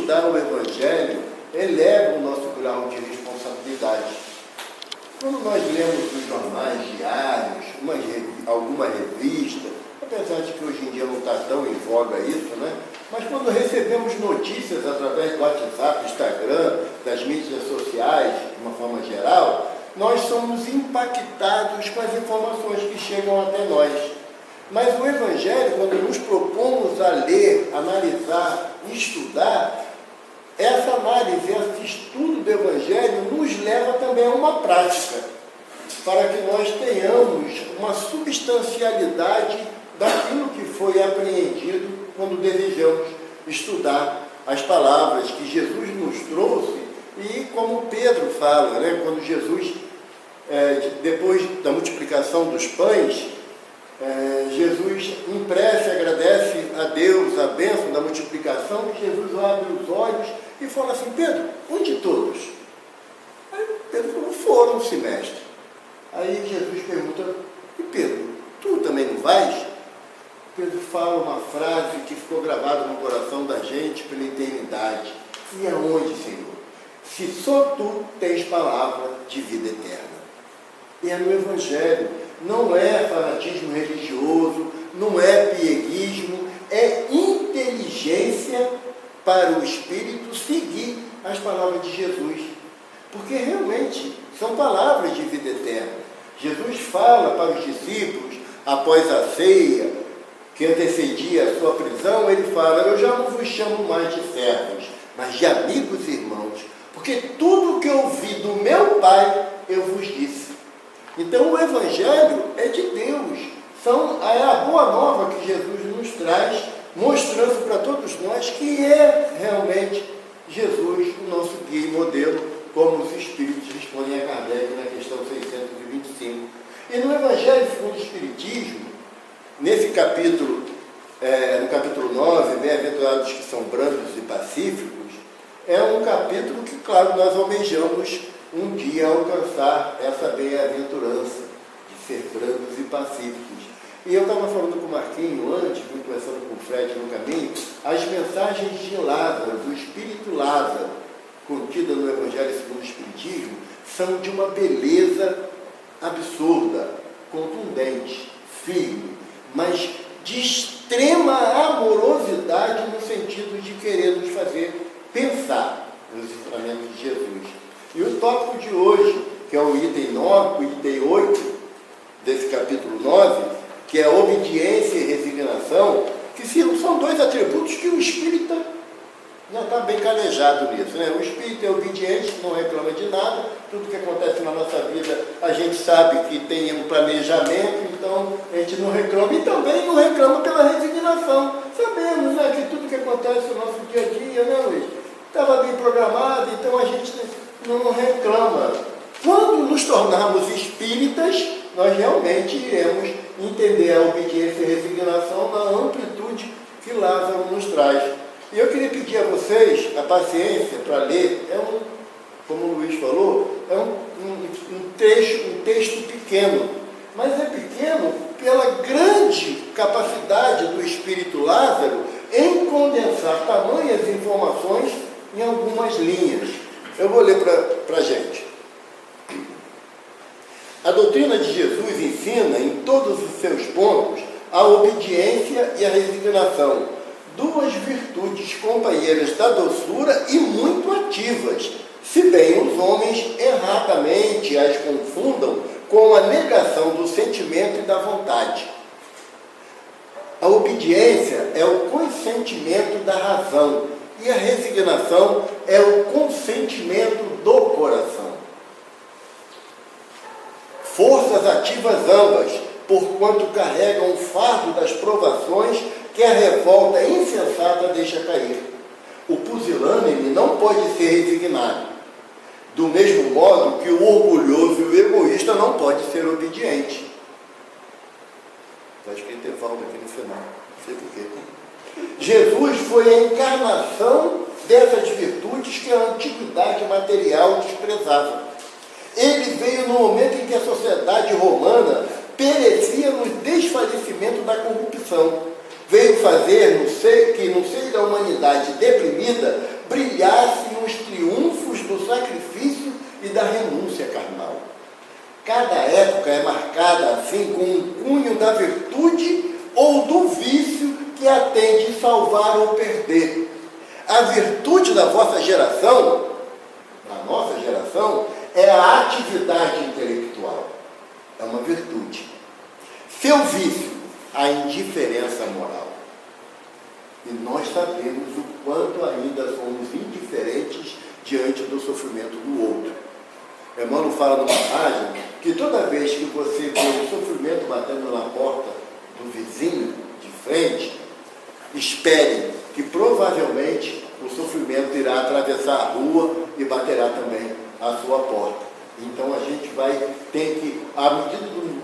estudar o Evangelho eleva o nosso grau de responsabilidade. Quando nós lemos os jornais diários, alguma revista, apesar de que hoje em dia não está tão em voga isso, né? Mas quando recebemos notícias através do WhatsApp, Instagram, das mídias sociais, de uma forma geral, nós somos impactados com as informações que chegam até nós. Mas o Evangelho, quando nos propomos a ler, analisar, estudar, essa análise, esse estudo do Evangelho nos leva também a uma prática, para que nós tenhamos uma substancialidade daquilo que foi apreendido quando desejamos estudar as palavras que Jesus nos trouxe. E como Pedro fala, né, quando Jesus, depois da multiplicação dos pães, Jesus em prece agradece a Deus a bênção da multiplicação, e Jesus abre os olhos e fala assim: Pedro, onde todos? Aí Pedro falou: foram-se, mestre. Aí Jesus pergunta: e Pedro, tu também não vais? Pedro fala uma frase que ficou gravada no coração da gente pela eternidade: e aonde, Senhor? Se só tu tens palavra de vida eterna. E é no Evangelho. Não é fanatismo religioso, não é pieguismo, é inteligência para o Espírito seguir as palavras de Jesus. Porque realmente são palavras de vida eterna. Jesus fala para os discípulos, após a ceia, que antecedia a sua prisão, ele fala: eu já não vos chamo mais de servos, mas de amigos e irmãos, porque tudo que eu ouvi do meu Pai, eu vos disse. Então o Evangelho é de Deus, é a boa nova que Jesus nos traz, mostrando para todos nós que é realmente Jesus o nosso guia e modelo, como os Espíritos respondem a Kardec na questão 625. E no Evangelho segundo o Espiritismo, nesse capítulo, no capítulo 9, Bem-aventurados que são brandos e pacíficos, é um capítulo que, claro, nós almejamos um dia alcançar essa bem-aventurança de ser brandos e pacíficos. E eu estava falando com o Marquinho antes, fui conversando com o Fred no caminho, as mensagens de Lázaro, do Espírito Lázaro, contidas no Evangelho segundo o Espiritismo, são de uma beleza absurda, contundente, firme, mas de extrema amorosidade no sentido de querer nos fazer pensar nos ensinamentos de Jesus. E o tópico de hoje, que é o item 9, o item 8 desse capítulo 9, que é obediência e resignação, que são dois atributos que o espírita já está bem calejado nisso, né? O espírito é obediente, não reclama de nada, tudo que acontece na nossa vida a gente sabe que tem um planejamento, então a gente não reclama, e também não reclama pela resignação. Sabemos, né, que tudo que acontece no nosso dia a dia, né, Luiz? Estava bem programado, então a gente não reclama. Quando nos tornarmos espíritas, nós realmente iremos entender a obediência e resignação na amplitude que Lázaro nos traz. E eu queria pedir a vocês a paciência para ler. Como o Luiz falou, é um texto pequeno, mas é pequeno pela grande capacidade do Espírito Lázaro em condensar tamanhas informações em algumas linhas. Eu vou ler para a gente. A doutrina de Jesus ensina em todos os seus pontos a obediência e a resignação, duas virtudes companheiras da doçura e muito ativas, se bem os homens erradamente as confundam com a negação do sentimento e da vontade. A obediência é o consentimento da razão e a resignação é o consentimento do coração. Forças ativas ambas, porquanto carregam o fardo das provações que a revolta insensata deixa cair. O pusilânime não pode ser resignado, do mesmo modo que o orgulhoso e o egoísta não pode ser obediente. Está escrito Evaldo aqui no final, não sei porquê. Jesus foi a encarnação dessas virtudes que a antiguidade material desprezava. Ele veio no momento em que a sociedade romana perecia no desfalecimento da corrupção. Veio fazer que no seio da humanidade deprimida salvar ou perder. A virtude da vossa geração, da nossa geração, é a atividade intelectual. É uma virtude. Seu vício, a indiferença moral. E nós sabemos o quanto ainda somos indiferentes diante do sofrimento do outro. Emmanuel fala numa página que toda vez que você vê o sofrimento batendo na porta do vizinho de frente, espere que provavelmente o sofrimento irá atravessar a rua e baterá também a sua porta. Então a gente vai ter que, à medida do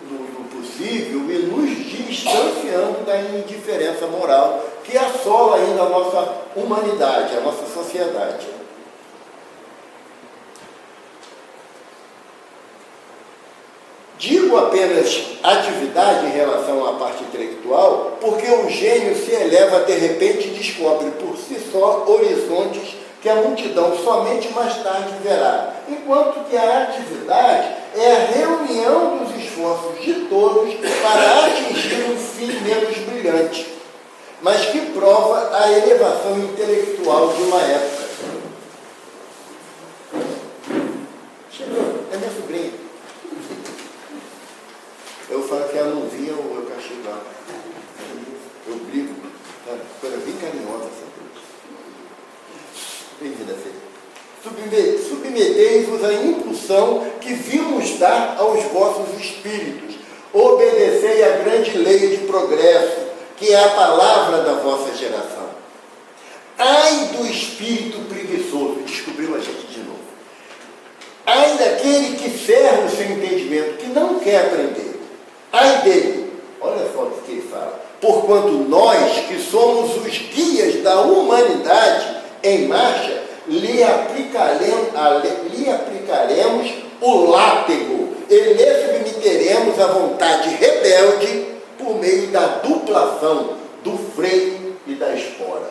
possível, ir nos distanciando da indiferença moral que assola ainda a nossa humanidade, a nossa sociedade. Digo apenas atividade em relação à parte intelectual, porque o gênio se eleva de repente e descobre por si só horizontes que a multidão somente mais tarde verá, enquanto que a atividade é a reunião dos esforços de todos para atingir um fim menos brilhante, mas que prova a elevação intelectual de uma época. Chegou, é minha sobrinha. Eu falo que ela não vinha, eu castigo ela. Eu brigo, coisa bem carinhosa, sabe? Bem-vinda, filha. Submetei-vos à impulsão que vimos dar aos vossos espíritos. Obedecei à grande lei de progresso, que é a palavra da vossa geração. Ai do espírito preguiçoso, descobriu a gente de novo. Ai daquele que ferra o seu entendimento, que não quer aprender. Ai dele, olha só o que ele fala. Porquanto nós, que somos os guias da humanidade em marcha, lhe aplicaremos o látego e lhe submeteremos à vontade rebelde por meio da duplação, do freio e da espora.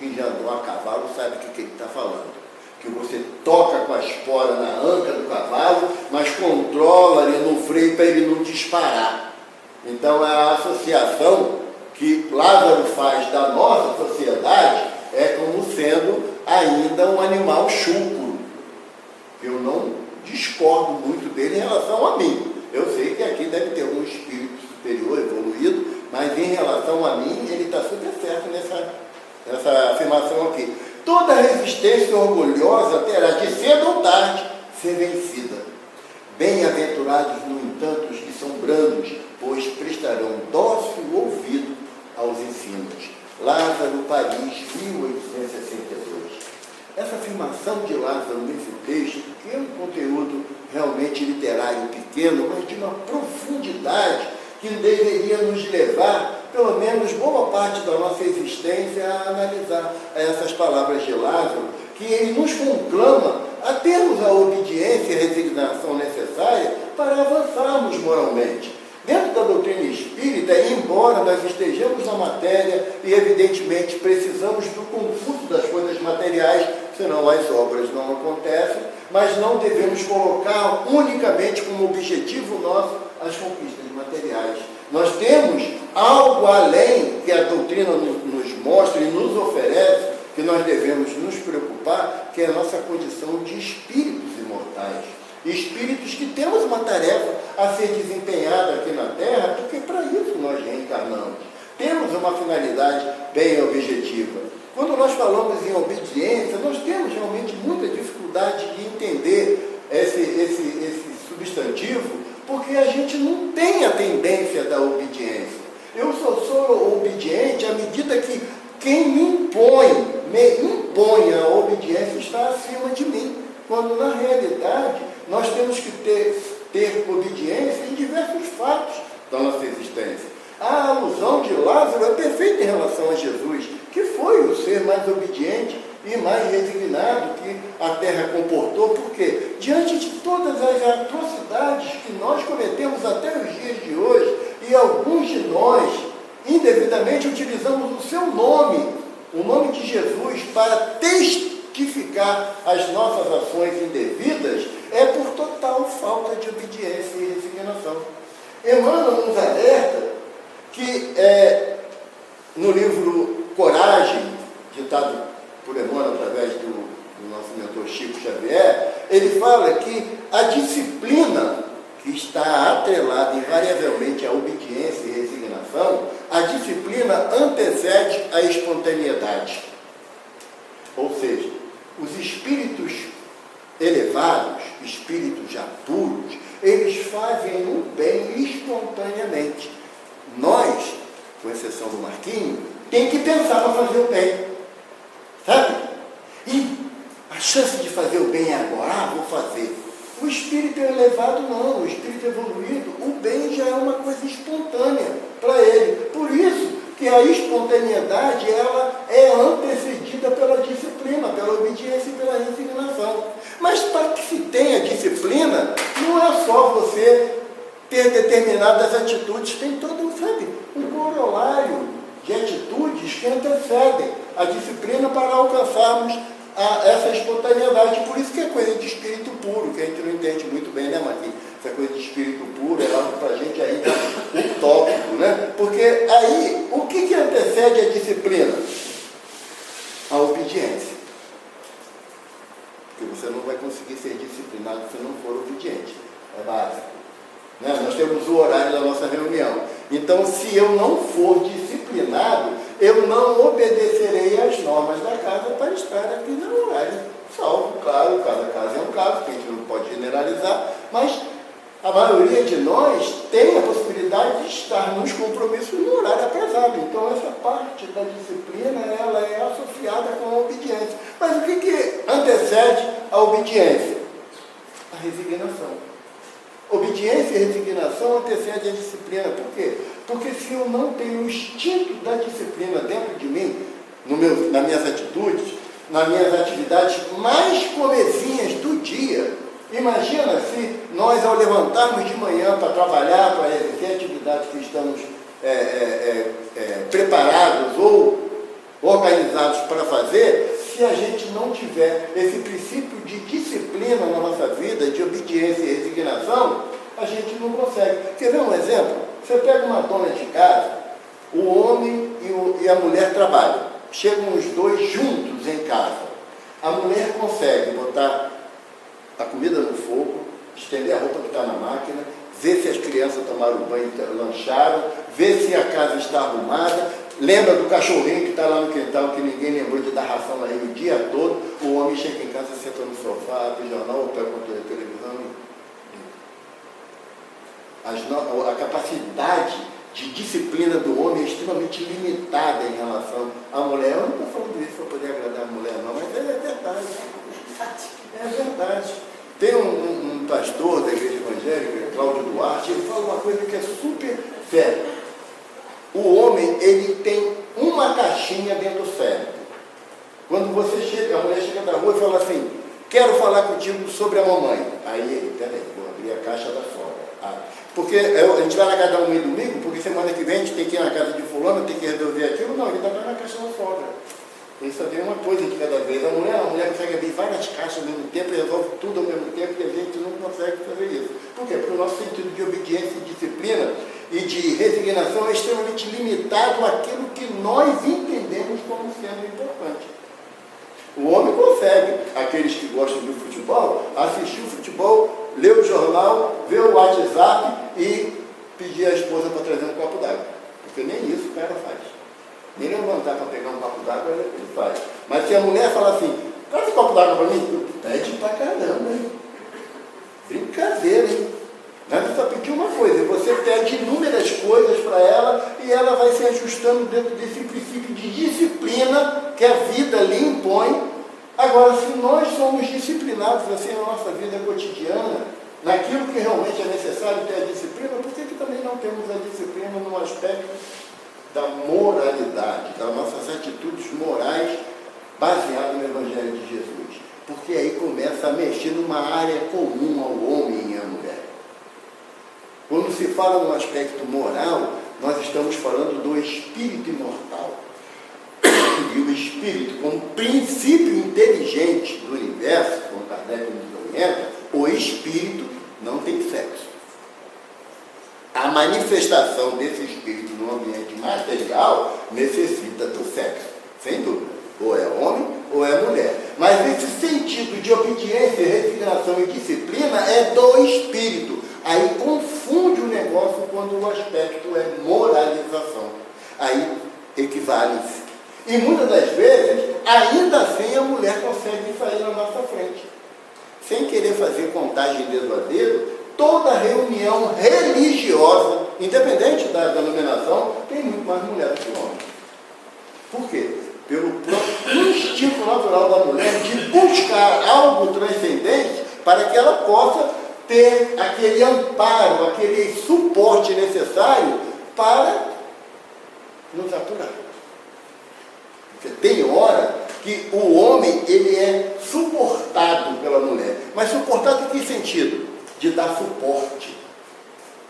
Quem já andou a cavalo sabe o que ele está falando. Que você toca com a espora na anca do cavalo, mas controla ali no freio para ele não disparar. Então a associação que Lázaro faz da nossa sociedade é como sendo ainda um animal chúcuro. Eu não discordo muito dele em relação a mim. Eu sei que aqui deve ter um espírito superior, evoluído, mas em relação a mim ele está super certo nessa afirmação aqui. Toda resistência orgulhosa terá de cedo ou tarde ser vencida. Bem-aventurados, no entanto, os que são brandos, pois prestarão dócil ouvido aos ensinos. Lázaro, Paris, 1862. Essa afirmação de Lázaro nesse texto, que é um conteúdo realmente literário pequeno, mas de uma profundidade que deveria nos levar, pelo menos boa parte da nossa existência, a analisar essas palavras de Lázaro, que ele nos conclama a termos a obediência e a resignação necessária para avançarmos moralmente. Dentro da doutrina espírita, embora nós estejamos na matéria e, evidentemente, precisamos do concurso das coisas materiais, senão as obras não acontecem, mas não devemos colocar unicamente como objetivo nosso as conquistas materiais. Nós temos algo além que a doutrina nos mostra e nos oferece, que nós devemos nos preocupar, que é a nossa condição de espíritos imortais. Espíritos que temos uma tarefa a ser desempenhada aqui na Terra, porque para isso nós reencarnamos. Temos uma finalidade bem objetiva. Quando nós falamos em obediência, nós temos realmente muita dificuldade de entender esse substantivo, porque a gente não tem a tendência da obediência. Eu só sou obediente à medida que quem me impõe a obediência está acima de mim, quando na realidade nós temos que ter obediência em diversos fatos da nossa existência. A alusão de Lázaro é perfeita em relação a Jesus, que foi o ser mais obediente e mais resignado que a terra comportou, porque diante de todas as atrocidades que nós cometemos até os dias de hoje, e alguns de nós indevidamente utilizamos o seu nome, o nome de Jesus, para testificar as nossas ações indevidas, é por total falta de obediência e resignação. Emmanuel nos alerta que no livro coragem, ditado por Emmanuel através do nosso mentor Chico Xavier, ele fala que a disciplina que está atrelada invariavelmente à obediência e resignação, a disciplina antecede a espontaneidade. Ou seja, os espíritos elevados, espíritos já puros, eles fazem o bem espontaneamente. Nós, com exceção do Marquinhos, tem que pensar para fazer o bem. Sabe? E a chance de fazer o bem é agora, vou fazer. O espírito elevado não, o espírito evoluído, o bem já é uma coisa espontânea para ele. Por isso que a espontaneidade, ela é antecedida pela disciplina, pela obediência e pela resignação. Mas para que se tenha disciplina, não é só você ter determinadas atitudes, tem todo, sabe, um corolário de atitudes que antecedem a disciplina para alcançarmos essa espontaneidade. Por isso que é coisa de espírito puro, que a gente não entende muito bem, né, Marquinhos? Essa coisa de espírito puro é algo para a gente aí utópico, né? Porque aí, o que antecede a disciplina? A obediência. Porque você não vai conseguir ser disciplinado se não for obediente. É básico. Né? Nós temos o horário da nossa reunião. Então, se eu não for disciplinado, eu não obedecerei às normas da casa para estar aqui no horário. Salvo, claro, cada caso é um caso, que a gente não pode generalizar, mas a maioria de nós tem a possibilidade de estar nos compromissos no horário atrasado. Então, essa parte da disciplina, ela é associada com a obediência. Mas o que antecede a obediência? A resignação. Obediência e resignação antecedem a disciplina. Por quê? Porque se eu não tenho o instinto da disciplina dentro de mim, nas minhas atitudes, nas minhas atividades mais comezinhas do dia, imagina se nós, ao levantarmos de manhã para trabalhar, para exercer atividades que estamos preparados ou organizados para fazer, se a gente não tiver esse princípio de disciplina na nossa vida, de obediência e resignação, a gente não consegue. Quer ver um exemplo? Você pega uma dona de casa, o homem e a mulher trabalham. Chegam os dois juntos em casa. A mulher consegue botar a comida no fogo, estender a roupa que está na máquina, ver se as crianças tomaram banho e lancharam, ver se a casa está arrumada, lembra do cachorrinho que está lá no quintal, que ninguém lembrou de dar ração a ele o dia todo. O homem chega em casa, senta no sofá, abre o jornal, ou pega o controle da televisão. A capacidade de disciplina do homem é extremamente limitada em relação à mulher. Eu não estou falando isso para poder agradar a mulher, não, mas é verdade. É verdade. Tem um pastor da igreja evangélica, Cláudio Duarte, ele fala uma coisa que é super séria. O homem, ele tem uma caixinha dentro do cérebro. Quando você chega, a mulher chega da rua e fala assim, quero falar contigo sobre a mamãe. Aí ele, peraí, vou abrir a caixa da sogra. Porque a gente vai na casa da mãe domingo, porque semana que vem a gente tem que ir na casa de fulano, tem que resolver aquilo. Não, ele está na caixa da sogra. Ele só tem uma coisa de cada vez. A mulher consegue abrir várias caixas ao mesmo tempo, resolve tudo ao mesmo tempo, e a gente não consegue fazer isso. Por quê? Porque o nosso sentido de obediência e disciplina e de resignação é extremamente limitado àquilo que nós entendemos como sendo importante. O homem consegue, aqueles que gostam do futebol, assistir o futebol, ler o jornal, ver o WhatsApp e pedir à esposa para trazer um copo d'água. Porque nem isso o cara faz. Nem levantar para pegar um copo d'água ele faz. Mas se a mulher fala assim, traz um copo d'água para mim, pede pra caramba, hein? Brincadeira, hein? Mas só pediu uma coisa, você pede inúmeras coisas para ela e ela vai se ajustando dentro desse princípio de disciplina que a vida lhe impõe. Agora, se nós somos disciplinados assim na nossa vida cotidiana, naquilo que realmente é necessário ter a disciplina, por que também não temos a disciplina no aspecto da moralidade, das nossas atitudes morais baseadas no Evangelho de Jesus? Porque aí começa a mexer numa área comum ao homem e à mulher. Quando se fala no aspecto moral, nós estamos falando do espírito imortal. E o espírito, como princípio inteligente do universo, como Kardec nos orienta, o espírito não tem sexo. A manifestação desse espírito no ambiente material necessita do sexo. sem dúvida. Ou é homem ou é mulher. Mas esse sentido de obediência, resignação e disciplina é do espírito. Aí confunde o negócio quando o aspecto é moralização. Aí equivale-se. E muitas das vezes, ainda assim, a mulher consegue sair na nossa frente. Sem querer fazer contagem dedo a dedo, toda reunião religiosa, independente da denominação, tem muito mais mulher do que homem. Por quê? Pelo próprio instinto natural da mulher de buscar algo transcendente para que ela possa ter aquele amparo, aquele suporte necessário para nos aturar. Porque tem hora que o homem ele é suportado pela mulher. Mas suportado em que sentido? De dar suporte.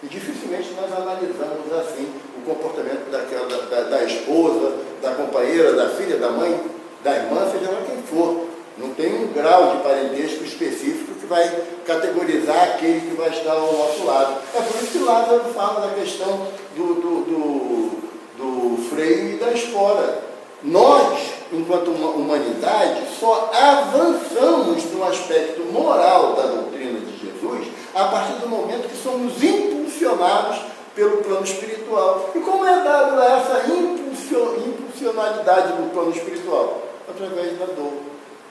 E dificilmente nós analisamos assim o comportamento da esposa, da companheira, da filha, da mãe, da irmã, seja lá quem for. Não tem um grau de parentesco específico que vai categorizar aquele que vai estar ao nosso lado. É por isso que Lázaro fala da questão do freio e da espora. Nós, enquanto humanidade, só avançamos no aspecto moral da doutrina de Jesus a partir do momento que somos impulsionados pelo plano espiritual. E como é dada essa impulsionalidade do plano espiritual? Através da dor,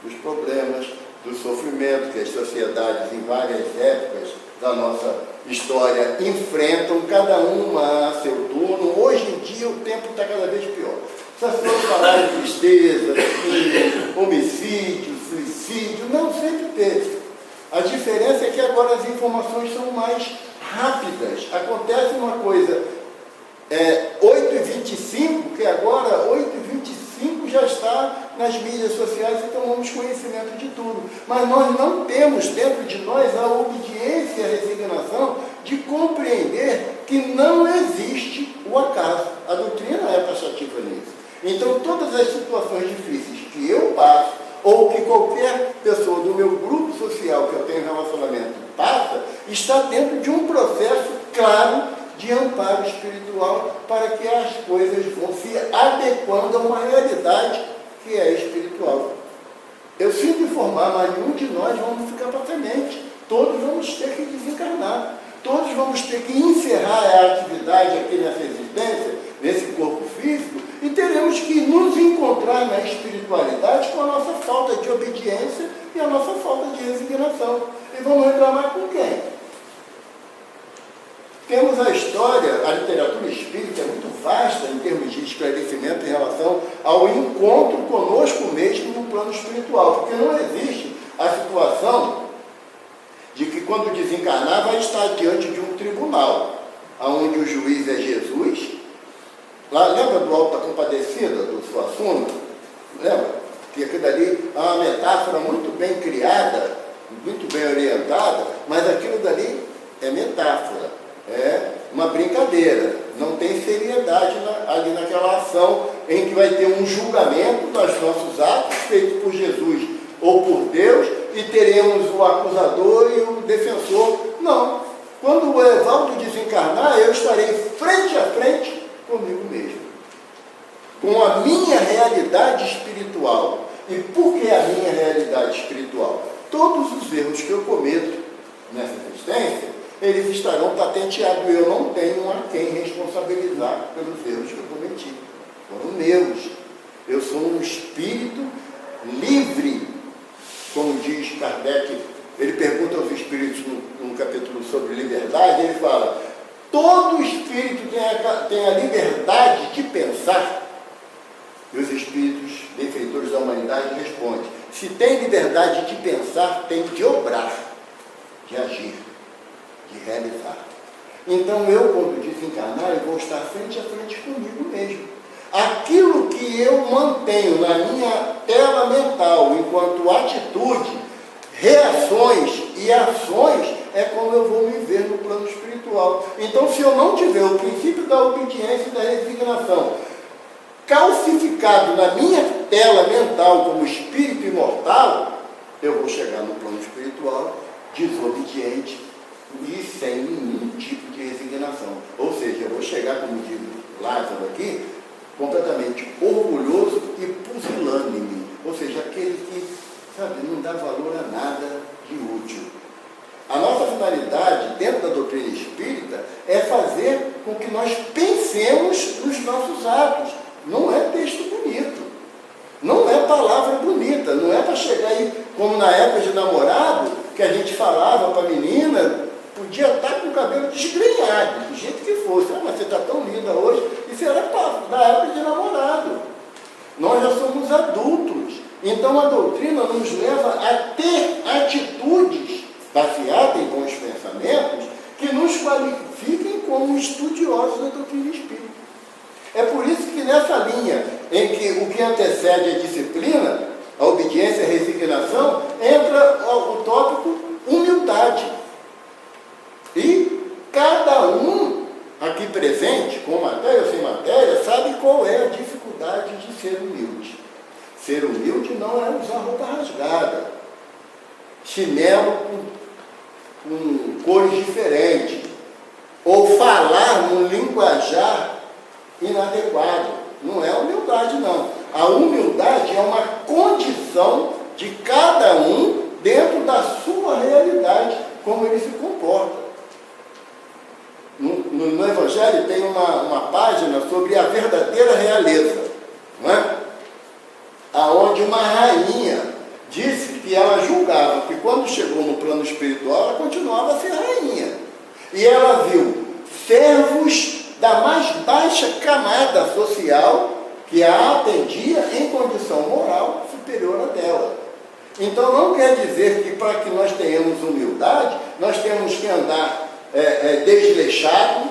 dos problemas, do sofrimento que as sociedades em várias épocas da nossa história enfrentam, cada uma a seu turno. Hoje em dia o tempo está cada vez pior. Se as pessoas falarem de tristeza, de homicídio, suicídio, não, sempre teve. A diferença é que agora as informações são mais rápidas. Acontece uma coisa, 8h25, que agora 8h25 já está nas mídias sociais e tomamos conhecimento de tudo. Mas nós não temos dentro de nós a obediência e a resignação de compreender que não existe o acaso. A doutrina é taxativa nisso. Então, todas as situações difíceis que eu passo, ou que qualquer pessoa do meu grupo social que eu tenho relacionamento passa, está dentro de um processo claro de amparo espiritual para que as coisas vão se adequando a uma realidade que é espiritual. Eu sinto informar, mas nenhum de nós vamos ficar para semente. Todos vamos ter que desencarnar. Todos vamos ter que encerrar a atividade aqui nessa existência, nesse corpo físico, e teremos que nos encontrar na espiritualidade com a nossa falta de obediência e a nossa falta de resignação. E vamos reclamar com quem? Temos a história, a literatura espírita é muito vasta em termos de esclarecimento em relação ao encontro conosco mesmo no plano espiritual, porque não existe a situação de que quando desencarnar vai estar diante de um tribunal, onde o juiz é Jesus. Lá, lembra do Alto da Compadecida, do Suassuna? Lembra? Que aquilo ali é uma metáfora muito bem criada, muito bem orientada, mas aquilo dali é metáfora, é uma brincadeira, não tem seriedade ali naquela ação em que vai ter um julgamento dos nossos atos feito por Jesus ou por Deus, e teremos o acusador e o defensor. Não. Quando o Evaldo desencarnar, eu estarei frente a frente comigo mesmo, com a minha realidade espiritual. E por que a minha realidade espiritual? Todos os erros que eu cometo nessa existência, eles estarão patenteados. Eu não tenho a quem responsabilizar pelos erros que eu cometi. Foram meus. Eu sou um espírito livre, como diz Kardec. Ele pergunta aos espíritos num capítulo sobre liberdade, ele fala: todo espírito tem a liberdade de pensar? E os espíritos benfeitores da humanidade respondem: se tem liberdade de pensar, tem de obrar, de agir, de realizar. Então eu, quando desencarnar, eu vou estar frente a frente comigo mesmo. Aquilo que eu mantenho na minha tela mental enquanto atitude, reações e ações, é como eu vou me ver no plano espiritual. Então, se eu não tiver o princípio da obediência e da resignação calcificado na minha tela mental como espírito imortal, eu vou chegar no plano espiritual desobediente e sem nenhum tipo de resignação. Ou seja, eu vou chegar, como diz Lázaro aqui, completamente orgulhoso e pusilânime, ou seja, aquele que, sabe, não dá valor a nada de útil. A nossa finalidade, dentro da doutrina espírita, é fazer com que nós pensemos nos nossos atos. Não é texto bonito, não é palavra bonita, não é para chegar aí, como na época de namorado, que a gente falava para a menina, podia estar com o cabelo desgrenhado, do jeito que fosse. Ah, mas você está tão linda hoje. Isso era da época de namorado. Nós já somos adultos. Então a doutrina nos leva a ter atitudes baseadas em bons pensamentos que nos qualifiquem como estudiosos da doutrina espírita. É por isso que nessa linha em que o que antecede a disciplina, a obediência e a resignação, entra o tópico humildade. E cada um aqui presente, com matéria ou sem matéria, sabe qual é a dificuldade de ser humilde. Ser humilde não é usar roupa rasgada, chinelo com cores diferentes, ou falar num linguajar inadequado. Não é humildade, não. A humildade é uma condição de cada um dentro da sua realidade, como ele se comporta. No Evangelho tem uma página sobre a verdadeira realeza, não é? Aonde uma rainha disse que ela julgava que quando chegou no plano espiritual ela continuava a ser rainha. E ela viu servos da mais baixa camada social que a atendia em condição moral superior à dela. Então não quer dizer que para que nós tenhamos humildade, nós temos que andar desleixado,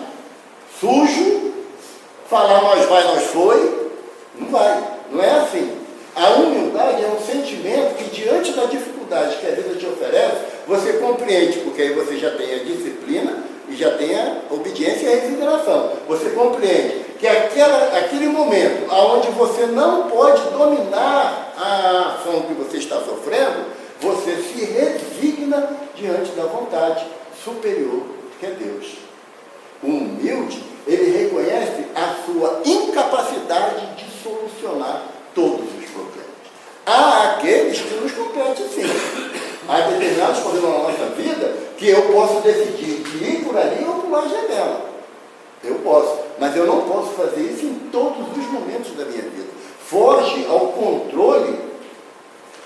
sujo, falar nós vai, nós foi. Não vai, não é assim. A humildade é um sentimento que, diante da dificuldade que a vida te oferece, você compreende, porque aí você já tem a disciplina e já tem a obediência e a resignação. Você compreende que aquele momento onde você não pode dominar a ação que você está sofrendo, você se resigna diante da vontade superior, que é Deus. O humilde, ele reconhece a sua incapacidade de solucionar todos os problemas. Há aqueles que nos competem sim. Há determinados problemas na nossa vida que eu posso decidir de ir por ali ou pular a janela. Eu posso, mas eu não posso fazer isso em todos os momentos da minha vida. Foge ao controle.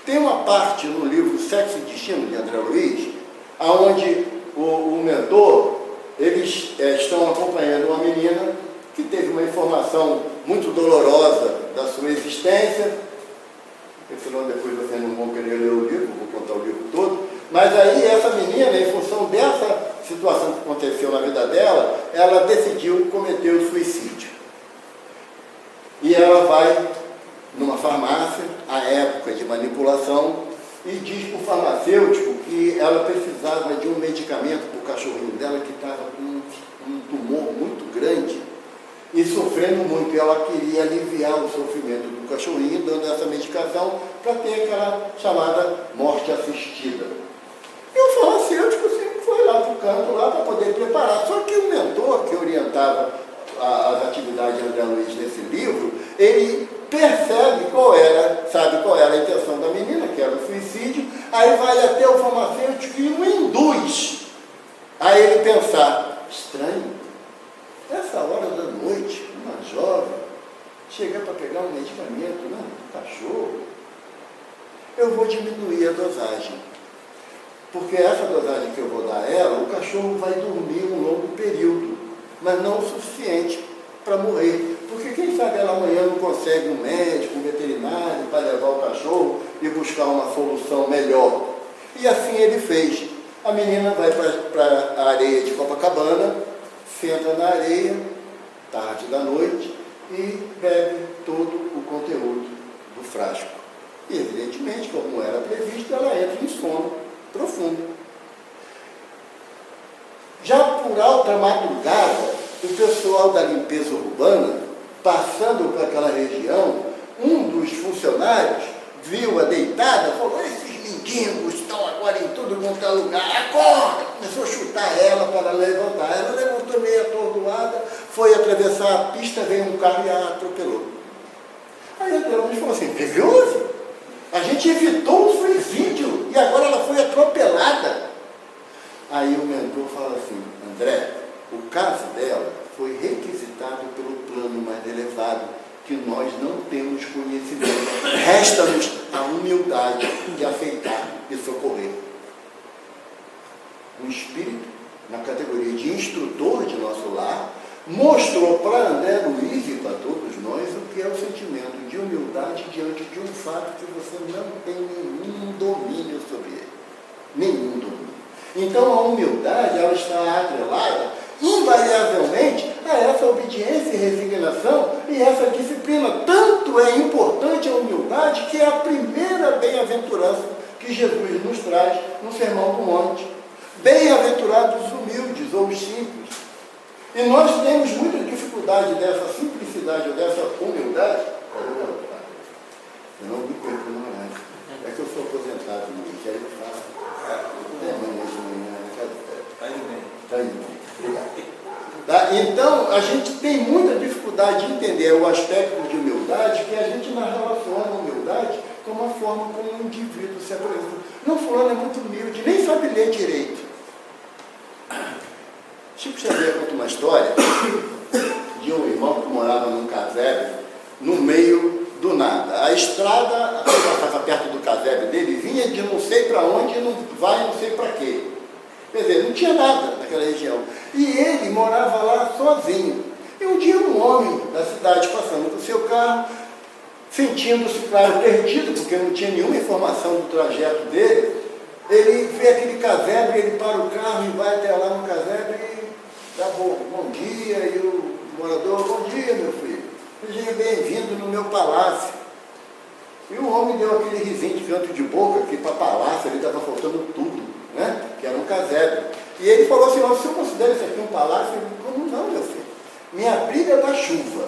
Tem uma parte no livro Sexo e Destino, de André Luiz, onde o mentor, eles estão acompanhando uma menina que teve uma informação muito dolorosa da sua existência, porque senão depois vocês não vão querer ler o livro, vou contar o livro todo. Mas aí essa menina, em função dessa situação que aconteceu na vida dela, ela decidiu cometer o suicídio. E ela vai numa farmácia, à época de manipulação, e diz para o farmacêutico que ela precisava de um medicamento para o cachorrinho dela que estava com um tumor muito grande e sofrendo muito. E ela queria aliviar o sofrimento do cachorrinho dando essa medicação para ter aquela chamada morte assistida. E o farmacêutico sempre foi lá para o canto lá para poder preparar. Só que o mentor que orientava as atividades de André Luiz nesse livro, ele percebe sabe qual era a intenção da menina, que era o suicídio, aí vai até o farmacêutico e o induz a ele pensar, estranho, essa hora da noite, uma jovem, chegar para pegar um medicamento, né, do cachorro, eu vou diminuir a dosagem, porque essa dosagem que eu vou dar a ela, o cachorro vai dormir um longo período, mas não o suficiente para morrer. Porque quem sabe ela amanhã não consegue um médico, um veterinário para levar o cachorro e buscar uma solução melhor. E assim ele fez. A menina vai para a areia de Copacabana, senta na areia, tarde da noite, e bebe todo o conteúdo do frasco. E evidentemente, como era previsto, ela entra em sono profundo. Já por alta madrugada, o pessoal da limpeza urbana, passando por aquela região, um dos funcionários viu-a deitada, falou, esses mendigos estão agora em todo quanto é lugar, acorda! Começou a chutar ela para levantar. Ela levantou toda meio atordoada, foi atravessar a pista, veio um carro e a atropelou. Aí a Deus falou assim, que houve? A gente evitou o suicídio e agora ela foi atropelada. Aí o mentor fala assim, André, o caso dela foi requisitado pelo plano mais elevado, que nós não temos conhecimento. Resta-nos a humildade de aceitar e socorrer. O Espírito, na categoria de instrutor de nosso lar, mostrou para André Luiz e para todos nós o que é o sentimento de humildade diante de um fato que você não tem nenhum domínio sobre ele. Nenhum domínio. Então a humildade, ela está atrelada invariavelmente a essa obediência e resignação e essa disciplina. Tanto é importante a humildade que é a primeira bem-aventurança que Jesus nos traz no Sermão do Monte. Bem-aventurados os humildes ou os simples. E nós temos muita dificuldade dessa simplicidade ou dessa humildade. Eu não me perco no horário. É que eu sou aposentado, que aí eu faço. Está indo bem. Está indo bem. Obrigado. Tá? Então, a gente tem muita dificuldade de entender o aspecto de humildade, que a gente não relaciona a humildade com uma forma como um indivíduo se apresenta. Não, fulano é muito humilde, nem sabe ler direito. Chico Xavier conta uma história de um irmão que morava num casebre, no meio do nada. A estrada, passava perto do casebre dele, vinha de não sei para onde, não vai não sei para quê. Quer dizer, não tinha nada naquela região. E ele morava lá sozinho. E um dia um homem da cidade passando com o seu carro, sentindo-se, claro, perdido, porque não tinha nenhuma informação do trajeto dele, ele vê aquele casebre, ele para o carro e vai até lá no casebre e dá bom dia, e o morador, bom dia, meu filho. Seja bem-vindo no meu palácio. E o homem deu aquele risinho de canto de boca, que para palácio ali estava faltando tudo, né? Que era um casebre. E ele falou assim, o senhor considera isso aqui um palácio? Ele falou, como não, meu filho? Minha briga da chuva.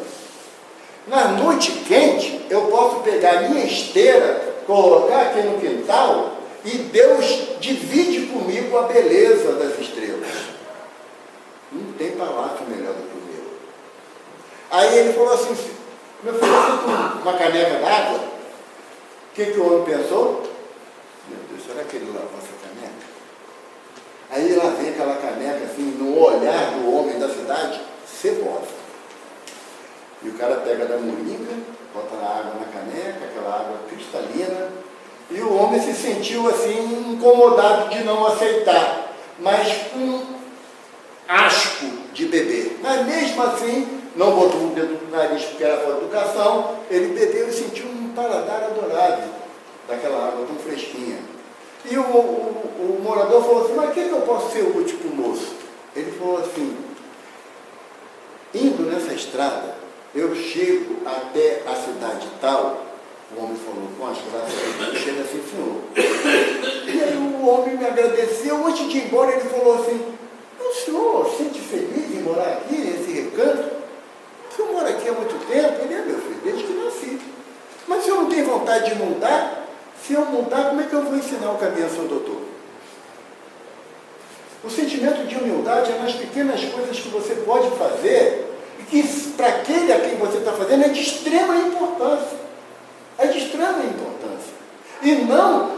Na noite quente, eu posso pegar minha esteira, colocar aqui no quintal, e Deus divide comigo a beleza das estrelas. Não tem palácio melhor do que o meu. Aí ele falou assim, meu filho, você com uma caneca d'água? O que o homem pensou? Meu Deus, será que ele lavou essa caneca? Aí lá vem aquela caneca, assim, no olhar do homem da cidade, cebosa. E o cara pega da moringa, bota a água na caneca, aquela água cristalina, e o homem se sentiu assim, incomodado de não aceitar, mas com asco de beber. Mas mesmo assim, não botou o dedo no nariz porque era com educação, ele bebeu e sentiu um paladar adorável daquela água tão fresquinha. E o morador falou assim, mas o que eu posso ser útil para o moço? Ele falou assim, indo nessa estrada, eu chego até a cidade tal. O homem falou, com as graças de Deus, chega assim, senhor. E aí o homem me agradeceu, antes de ir embora ele falou assim, o senhor sente feliz em morar aqui, nesse recanto? O senhor mora aqui há muito tempo? Ele é meu filho, desde que nasci. Mas o senhor não tem vontade de mudar? Se eu mudar, como é que eu vou ensinar o caminho ao seu doutor? O sentimento de humildade é nas pequenas coisas que você pode fazer e que para aquele a quem você está fazendo é de extrema importância. É de extrema importância. E não